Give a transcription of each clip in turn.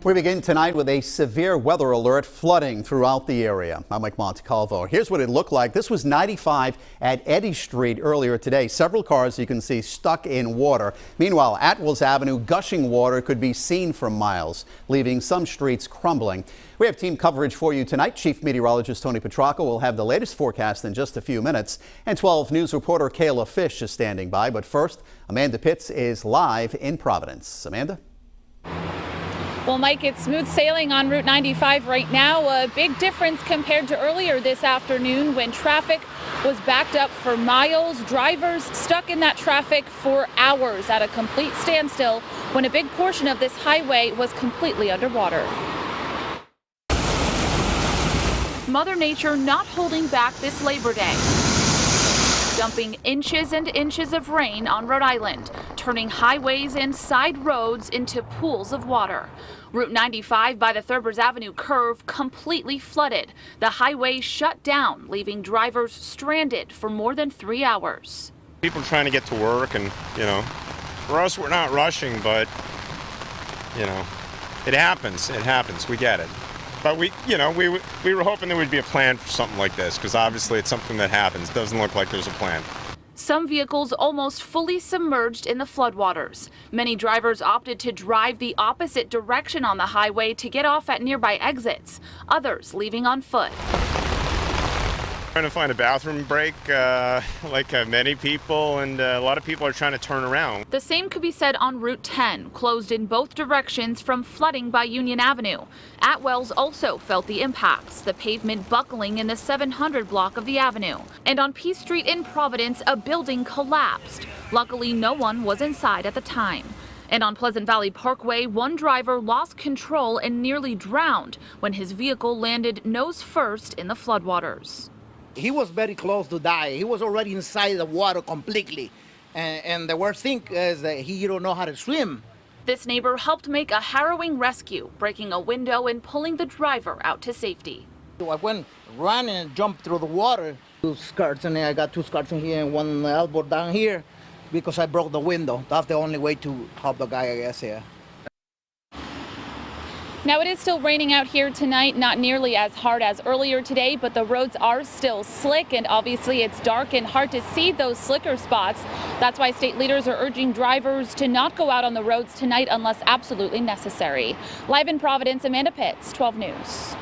We begin tonight with a severe weather alert flooding throughout the area. I'm Mike Montecalvo. Here's what it looked like. This was 95 at Eddy Street earlier today. Several cars you can see stuck in water. Meanwhile, Atwells Avenue, gushing water could be seen for miles, leaving some streets crumbling. We have team coverage for you tonight. Chief Meteorologist Tony Petracco will have the latest forecast in just a few minutes. And 12 News reporter Kayla Fish is standing by. But first, Amanda Pitts is live in Providence. Amanda? Well, Mike, it's smooth sailing on Route 95 right now. A big difference compared to earlier this afternoon when traffic was backed up for miles. Drivers stuck in that traffic for hours at a complete standstill when a big portion of this highway was completely underwater. Mother Nature not holding back this Labor Day, dumping inches and inches of rain on Rhode Island, turning highways and side roads into pools of water. Route 95 by the Thurbers Avenue curve completely flooded. The highway shut down, leaving drivers stranded for more than 3 hours. People trying to get to work, and for us, we're not rushing, but it happens. It happens. We get it. But we were hoping there would be a plan for something like this, because obviously it's something that happens. Doesn't look like there's a plan. Some vehicles almost fully submerged in the floodwaters. Many drivers opted to drive the opposite direction on the highway to get off at nearby exits. Others leaving on foot. Trying to find a bathroom break, like many people, and a lot of people are trying to turn around. The same could be said on Route 10, closed in both directions from flooding by Union Avenue. Atwells also felt the impacts, the pavement buckling in the 700 block of the avenue. And on P Street in Providence, a building collapsed. Luckily, no one was inside at the time. And on Pleasant Valley Parkway, one driver lost control and nearly drowned when his vehicle landed nose first in the floodwaters. He was very close to die. He was already inside the water completely. And the worst thing is that he don't know how to swim. This neighbor helped make a harrowing rescue, breaking a window and pulling the driver out to safety. So I went running and jumped through the water. 2 skirts in there. I got 2 skirts in here and 1 elbow down here because I broke the window. That's the only way to help the guy, I guess, yeah. Now, it is still raining out here tonight, not nearly as hard as earlier today, but the roads are still slick, and obviously it's dark and hard to see those slicker spots. That's why state leaders are urging drivers to not go out on the roads tonight unless absolutely necessary. Live in Providence, Amanda Pitts, 12 News.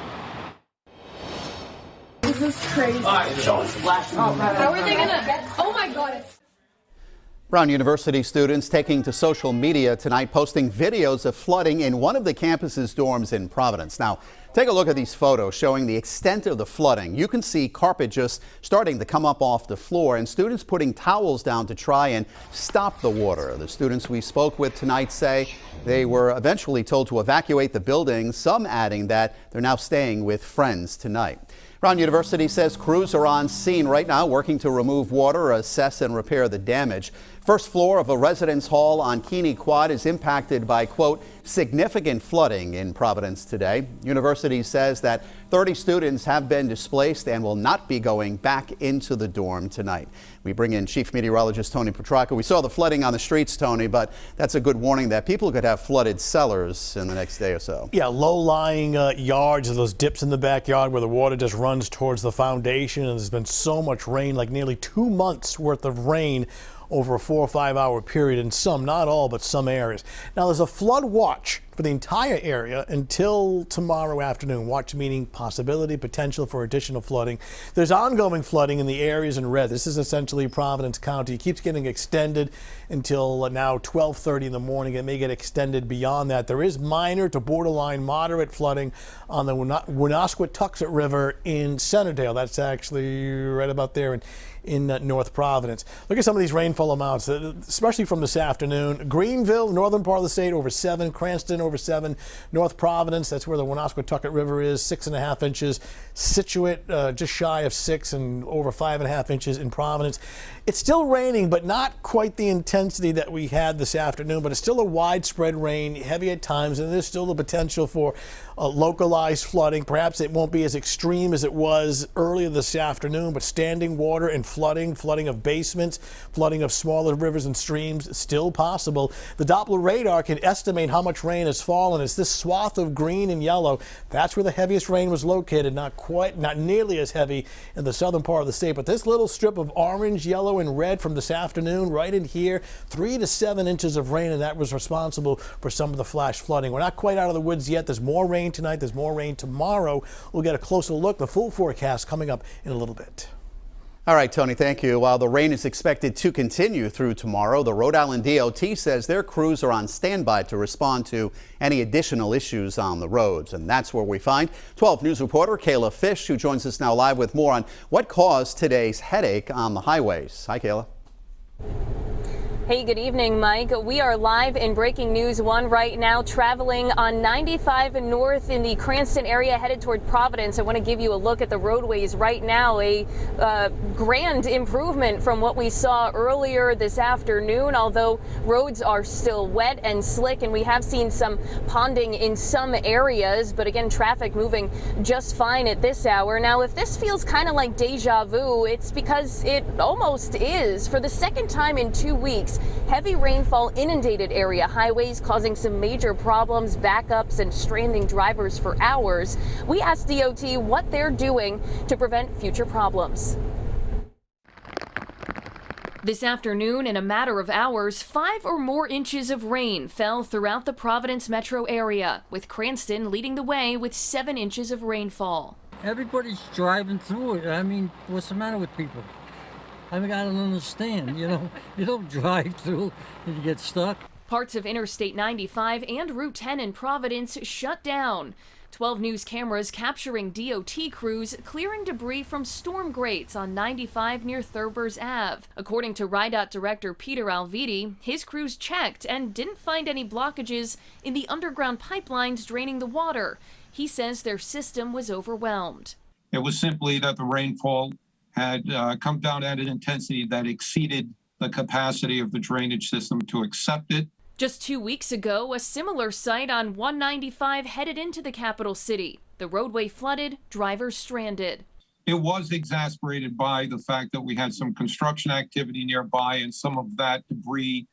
This is crazy. How are they gonna? Oh my God. Brown University students taking to social media tonight, posting videos of flooding in one of the campus's dorms in Providence. Now, take a look at these photos showing the extent of the flooding. You can see carpet just starting to come up off the floor and students putting towels down to try and stop the water. The students we spoke with tonight say they were eventually told to evacuate the building, some adding that they're now staying with friends tonight. Brown University says crews are on scene right now working to remove water, assess and repair the damage. First floor of a residence hall on Keeney Quad is impacted by, quote, significant flooding in Providence today. University says that 30 students have been displaced and will not be going back into the dorm tonight. We bring in Chief Meteorologist Tony Petracco. We saw the flooding on the streets, Tony, but that's a good warning that people could have flooded cellars in the next day or so. Yeah, low-lying yards, those dips in the backyard where the water just runs towards the foundation, and there's been so much rain, like nearly 2 months worth of rain over a 4 or 5 hour period in some, not all, but some areas. Now, there's a flood watch for the entire area until tomorrow afternoon. Watch meaning possibility, potential for additional flooding. There's ongoing flooding in the areas in red. This is essentially Providence County. It keeps getting extended until now 12:30 in the morning. It may get extended beyond that. There is minor to borderline moderate flooding on the Woonasquatucket River in Centerdale. That's actually right about there in North Providence. Look at some of these rainfall amounts, especially from this afternoon. Greenville, northern part of the state, over 7. Cranston, over 7. North Providence, that's where the Woonasquatucket River is, 6.5 inches. Situate, just shy of 6 and over 5.5 inches in Providence. It's still raining, but not quite the intensity that we had this afternoon, but it's still a widespread rain, heavy at times, and there's still the potential for localized flooding. Perhaps it won't be as extreme as it was earlier this afternoon, but standing water and flooding of basements, flooding of smaller rivers and streams, still possible. The Doppler radar can estimate how much rain is has fallen. It's this swath of green and yellow. That's where the heaviest rain was located. Not nearly as heavy in the southern part of the state, but this little strip of orange, yellow, and red from this afternoon right in here, 3 to 7 inches of rain, and that was responsible for some of the flash flooding. We're not quite out of the woods yet. There's more rain tonight. There's more rain tomorrow. We'll get a closer look. The full forecast coming up in a little bit. All right, Tony, thank you. While the rain is expected to continue through tomorrow, the Rhode Island DOT says their crews are on standby to respond to any additional issues on the roads. And that's where we find 12 News reporter Kayla Fish, who joins us now live with more on what caused today's headache on the highways. Hi, Kayla. Hey, good evening, Mike. We are live in Breaking News 1 right now, traveling on 95 and north in the Cranston area headed toward Providence. I want to give you a look at the roadways right now. A grand improvement from what we saw earlier this afternoon, although roads are still wet and slick, and we have seen some ponding in some areas. But again, traffic moving just fine at this hour. Now, if this feels kind of like deja vu, it's because it almost is. For the second time in 2 weeks, heavy rainfall inundated area highways, causing some major problems, backups, and stranding drivers for hours. We asked DOT what they're doing to prevent future problems. This afternoon, in a matter of hours, 5 or more inches of rain fell throughout the Providence metro area, with Cranston leading the way with 7 inches of rainfall. Everybody's driving through it. I mean, what's the matter with people? I mean, I don't understand, you don't drive through and you get stuck. Parts of Interstate 95 and Route 10 in Providence shut down. 12 News cameras capturing DOT crews clearing debris from storm grates on 95 near Thurbers Ave. According to RIDOT Director Peter Alviti, his crews checked and didn't find any blockages in the underground pipelines draining the water. He says their system was overwhelmed. It was simply that the rainfall had come down at an intensity that exceeded the capacity of the drainage system to accept it. Just 2 weeks ago, a similar site on 195 headed into the capital city. The roadway flooded, drivers stranded. It was exacerbated by the fact that we had some construction activity nearby, and some of that debris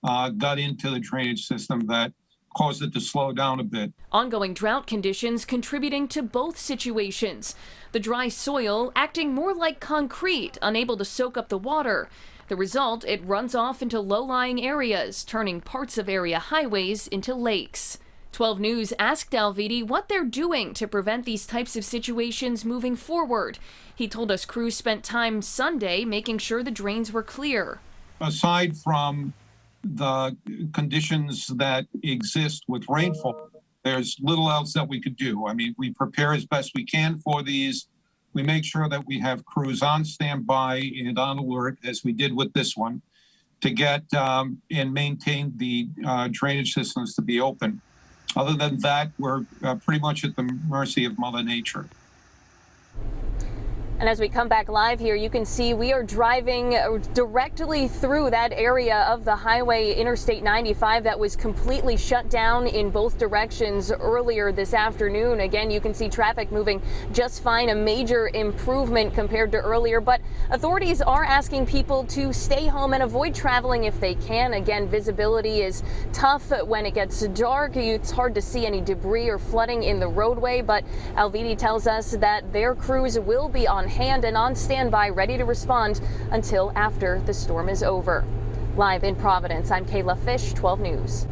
got into the drainage system that caused it to slow down a bit. Ongoing drought conditions contributing to both situations. The dry soil acting more like concrete, unable to soak up the water. The result, it runs off into low-lying areas, turning parts of area highways into lakes. 12 News asked Alviti what they're doing to prevent these types of situations moving forward. He told us crews spent time Sunday making sure the drains were clear. Aside from the conditions that exist with rainfall, there's little else that we could do. I mean, we prepare as best we can for these. We make sure that we have crews on standby and on alert, as we did with this one, to get and maintain the drainage systems to be open. Other than that, we're pretty much at the mercy of Mother Nature. And as we come back live here, you can see we are driving directly through that area of the highway, Interstate 95, that was completely shut down in both directions earlier this afternoon. Again, you can see traffic moving just fine, a major improvement compared to earlier. But authorities are asking people to stay home and avoid traveling if they can. Again, visibility is tough when it gets dark. It's hard to see any debris or flooding in the roadway. But Alviti tells us that their crews will be on hand and on standby, ready to respond until after the storm is over. Live in Providence, I'm Kayla Fish, 12 News.